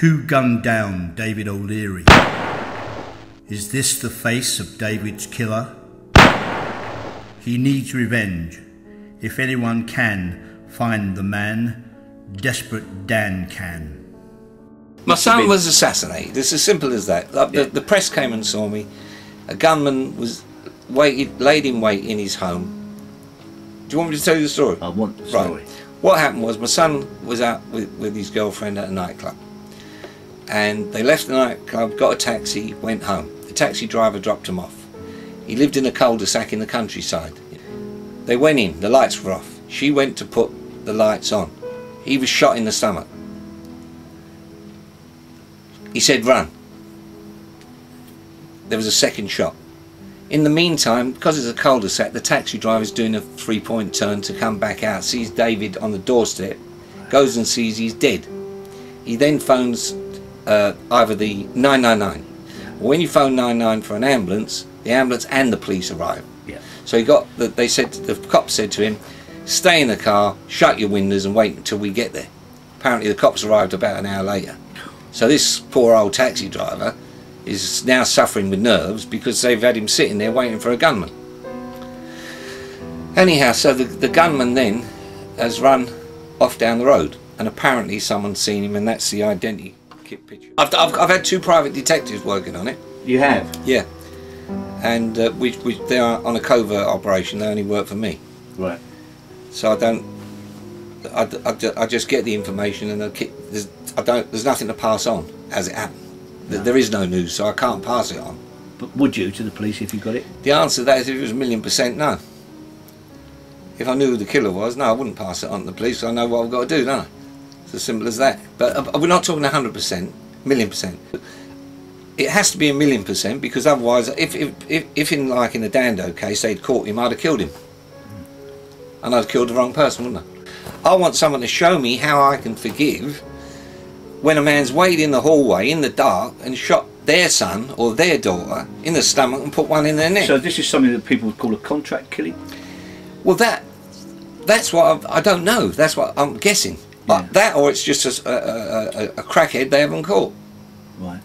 Who gunned down David O'Leary? Is this the face of David's killer? He needs revenge. If anyone can find the man, Desperate Dan can. My son was assassinated. It's as simple as that. The press came and saw me. A gunman was laid in wait in his home. Do you want me to tell you the story? I want the story. Right. What happened was my son was out with his girlfriend at a nightclub. And they left the nightclub, got a taxi, went home. The taxi driver dropped him off. He lived in a cul-de-sac in the countryside. They went in, the lights were off. She went to put the lights on. He was shot in the stomach. He said, "Run." There was a second shot. In the meantime, because it's a cul-de-sac, the taxi driver's doing a three-point turn to come back out, sees David on the doorstep, goes and sees he's dead. He then phones either the 999. When you phone 999 for an ambulance, the ambulance and the police arrive. Yeah. So he got the cops said to him, "Stay in the car, shut your windows and wait until we get there." Apparently the cops arrived about an hour later. So this poor old taxi driver is now suffering with nerves because they've had him sitting there waiting for a gunman. Anyhow, so the gunman then has run off down the road, and apparently someone's seen him, and that's the identity kit picture. I've had two private detectives working on it. You have? Yeah. And they are on a covert operation. They only work for me. Right. So I just get the information, and there's nothing to pass on as it happened. No. There is no news, so I can't pass it on. But would you to the police if you got it? The answer to that is, if it was 1,000,000% no. If I knew who the killer was, no, I wouldn't pass it on to the police. I know what I've got to do, don't I? It's as simple as that. But we're not talking 100%, 1,000,000%. It has to be 1,000,000%, because otherwise, if in like in the Dando case they'd caught him, I'd have killed him, and I'd have killed the wrong person, wouldn't I? I want someone to show me how I can forgive when a man's waited in the hallway in the dark and shot their son or their daughter in the stomach and put one in their neck. So this is something that people would call a contract killing? Well, that's what I don't know. That's what I'm guessing. Yeah. That, or it's just a crackhead they haven't caught. Right.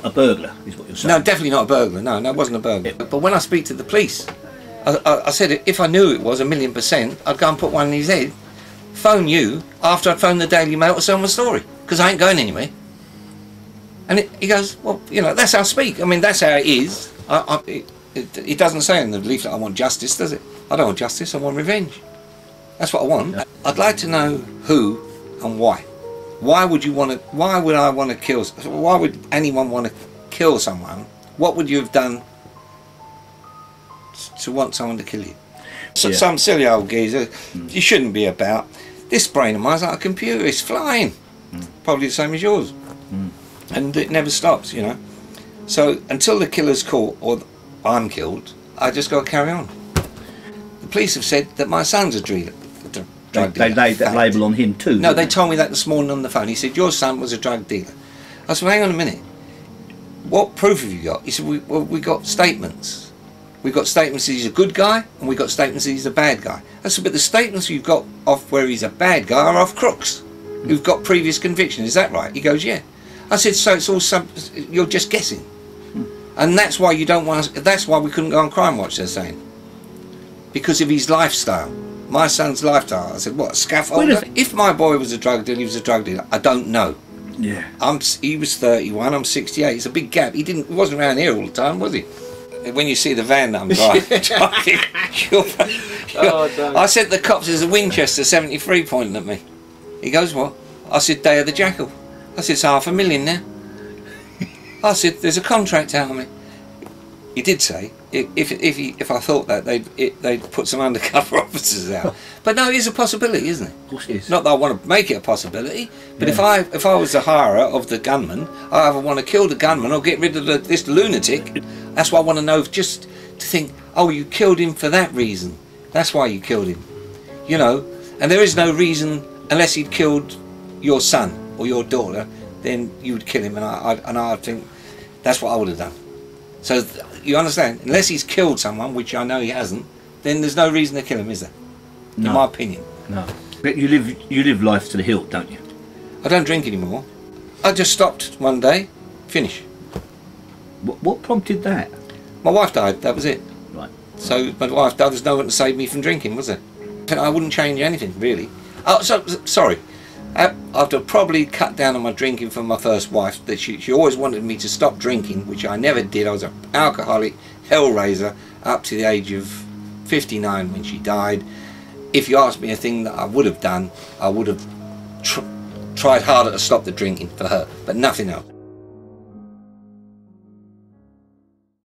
A burglar is what you're saying? No, definitely not a burglar. No, it wasn't a burglar. Yeah. But when I speak to the police, I said if I knew it was 1,000,000%, I'd go and put one in his head, phone you after I'd phoned the Daily Mail to sell my story, because I ain't going anywhere. And he goes, well, you know, that's how I speak. I mean, that's how it is. It doesn't say in the leaflet I want justice, does it? I don't want justice, I want revenge. That's what I want. Yeah. I'd like to know who and why. Why would I want to kill? Why would anyone want to kill someone? What would you have done to want someone to kill you? So, yeah. Some silly old geezer you shouldn't be about. This brain of mine's like a computer, it's flying. Probably the same as yours. And it never stops, you know. So until the killer's caught or I'm killed, I just got to carry on. The police have said that my son's a drug dealer. They laid that label on him too? No, they told me that this morning on the phone. He said, your son was a drug dealer. I said, well, hang on a minute. What proof have you got? He said, we got statements. We got statements that he's a good guy, and we got statements that he's a bad guy. I said, but the statements you've got off where he's a bad guy are off crooks who've got previous convictions. Is that right? He goes, yeah. I said, so it's all you're just guessing. And that's why you don't want to, that's why we couldn't go on Crime Watch, they're saying. Because of his lifestyle. My son's lifestyle. I said, what, a scaffolder? If my boy was a drug dealer, he was a drug dealer. I don't know. Yeah. He was 31, I'm 68. It's a big gap. He wasn't around here all the time, was he? When you see the van that I'm driving, I said the cops, there's a Winchester 73 pointing at me. He goes, what? I said, Day of the Jackal. I said, it's $500,000 now. I said, there's a contract out on me. He did say, if I thought that, they'd put some undercover officers out. But no, it is a possibility, isn't it? Of course it is. Not that I want to make it a possibility, but yeah. if I was the hirer of the gunman, I either want to kill the gunman or get rid of this lunatic. That's what I want to know, just to think, oh, you killed him for that reason. That's why you killed him. You know, and there is no reason, unless he'd killed your son or your daughter, then you would kill him, and I think that's what I would have done. So you understand, unless he's killed someone, which I know he hasn't, then there's no reason to kill him, is there? No. In my opinion. No. But you live life to the hilt, don't you? I don't drink anymore. I just stopped one day, finish. What prompted that? My wife died, that was it. Right. So my wife died, there's no one to save me from drinking, was there? I wouldn't change anything, really. Oh, sorry. After probably cut down on my drinking from my first wife, that she always wanted me to stop drinking, which I never did. I was an alcoholic, hellraiser, up to the age of 59 when she died. If you asked me a thing that I would have done, I would have tried harder to stop the drinking for her, but nothing else.